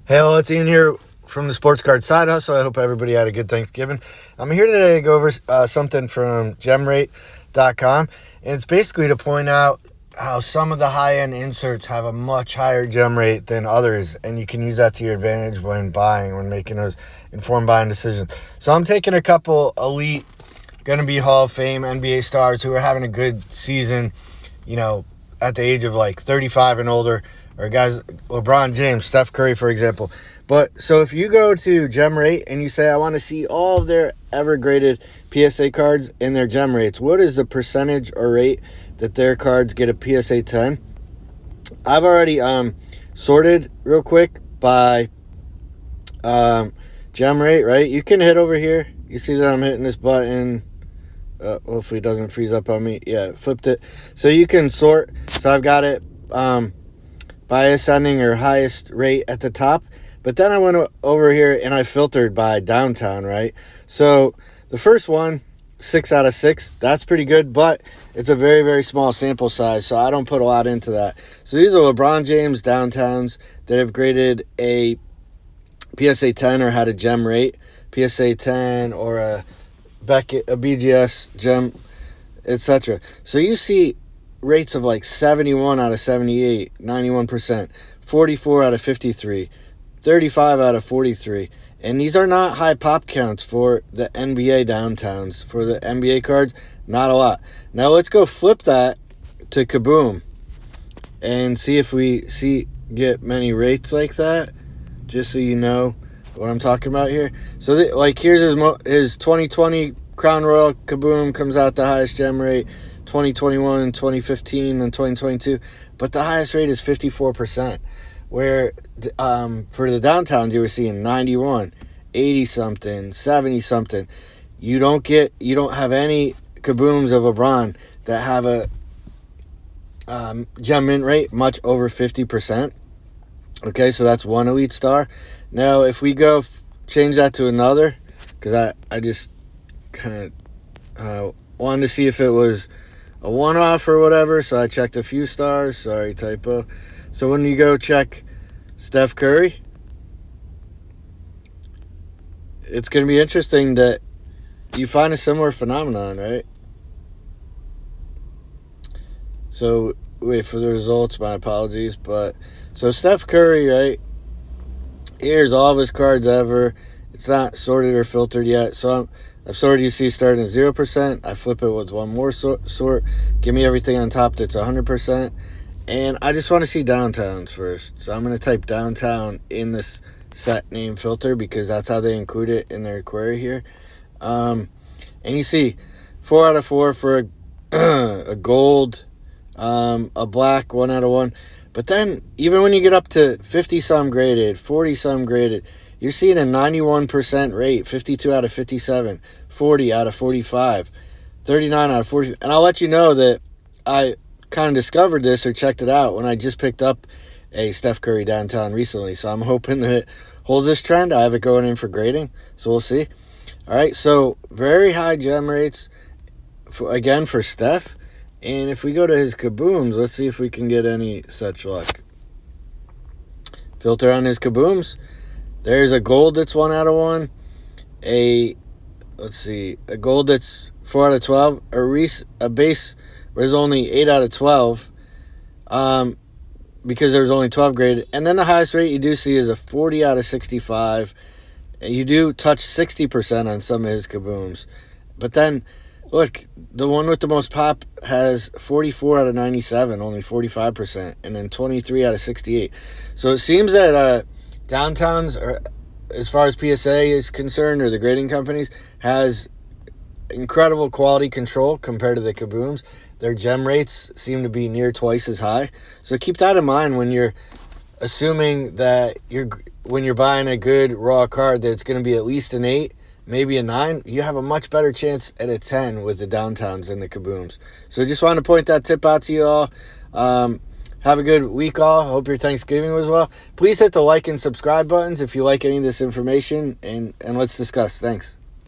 Hey, well, it's Ian here from the Sports Card Side Hustle. I hope everybody had a good Thanksgiving. I'm here today to go over something from GemRate.com, and it's basically to point out how some of the high-end inserts have a much higher gem rate than others, and you can use that to your advantage when making those informed buying decisions. So I'm taking a couple elite, going to be Hall of Fame NBA stars who are having a good season, at the age of like 35 and older, or guys, LeBron James, Steph Curry, for example. But so if you go to Gem Rate and you say, I want to see all of their ever graded PSA cards and their gem rates, what is the percentage or rate that their cards get a PSA 10? I've already sorted real quick by gem rate, right? You can hit over here. You see that I'm hitting this button. Hopefully it doesn't freeze up on me. Yeah, flipped it. So you can sort. So I've got it by ascending or highest rate at the top. But then I went over here and I filtered by downtown, right? So the first one, 6 out of 6. That's pretty good, but it's a very, very small sample size, so I don't put a lot into that. So these are LeBron James downtowns that have graded a PSA 10 or had a gem rate, PSA 10 or a BGS gem, etc. So you see rates of like 71 out of 78, 91%, 44 out of 53, 35 out of 43. And these are not high pop counts for the NBA downtowns. For the NBA cards, not a lot. Now let's go flip that to Kaboom and see if we get many rates like that, just so you know what I'm talking about here. So here's his 2020 Crown Royal Kaboom comes out the highest gem rate, 2021, 2015, and 2022. But the highest rate is 54%. Where for the downtowns you were seeing 91, 80-something, 70-something. You don't have any Kabooms of LeBron that have a gem mint rate much over 50%. Okay, so that's one elite star. Now, if we go change that to another, because I just kind of wanted to see if it was a one-off or whatever, so I checked a few stars. Sorry, typo. So when you go check Steph Curry, it's going to be interesting that you find a similar phenomenon, right? So, wait for the results, my apologies. But, so Steph Curry, right? Here's all of his cards ever. It's not sorted or filtered yet. So I've sorted, you see, starting at 0%. I flip it with one more sort. Give me everything on top that's 100%. And I just want to see downtowns first. So I'm going to type downtown in this set name filter because that's how they include it in their query here. And you see 4 out of 4 for a gold, a black, 1 out of 1. But then even when you get up to 50-some graded, 40-some graded, you're seeing a 91% rate, 52 out of 57, 40 out of 45, 39 out of 40. And I'll let you know that I kind of discovered this or checked it out when I just picked up a Steph Curry downtown recently. So I'm hoping that it holds this trend. I have it going in for grading, so we'll see. All right, so very high gem rates, for Steph. And if we go to his Kabooms, let's see if we can get any such luck. Filter on his Kabooms. There's a gold that's 1 out of 1. A gold that's 4 out of 12. A base was only 8 out of 12 because there was only 12 graded. And then the highest rate you do see is a 40 out of 65. And you do touch 60% on some of his Kabooms. But then, look, the one with the most pop has 44 out of 97, only 45%. And then 23 out of 68. So it seems that downtowns, as far as PSA is concerned, or the grading companies, has incredible quality control compared to the Kabooms. Their gem rates seem to be near twice as high. So keep that in mind when you're assuming that when you're buying a good raw card that it's going to be at least an 8, maybe a 9. You have a much better chance at a 10 with the downtowns than the Kabooms. So just wanted to point that tip out to you all. Have a good week all. Hope your Thanksgiving was well. Please hit the like and subscribe buttons if you like any of this information, and let's discuss. Thanks.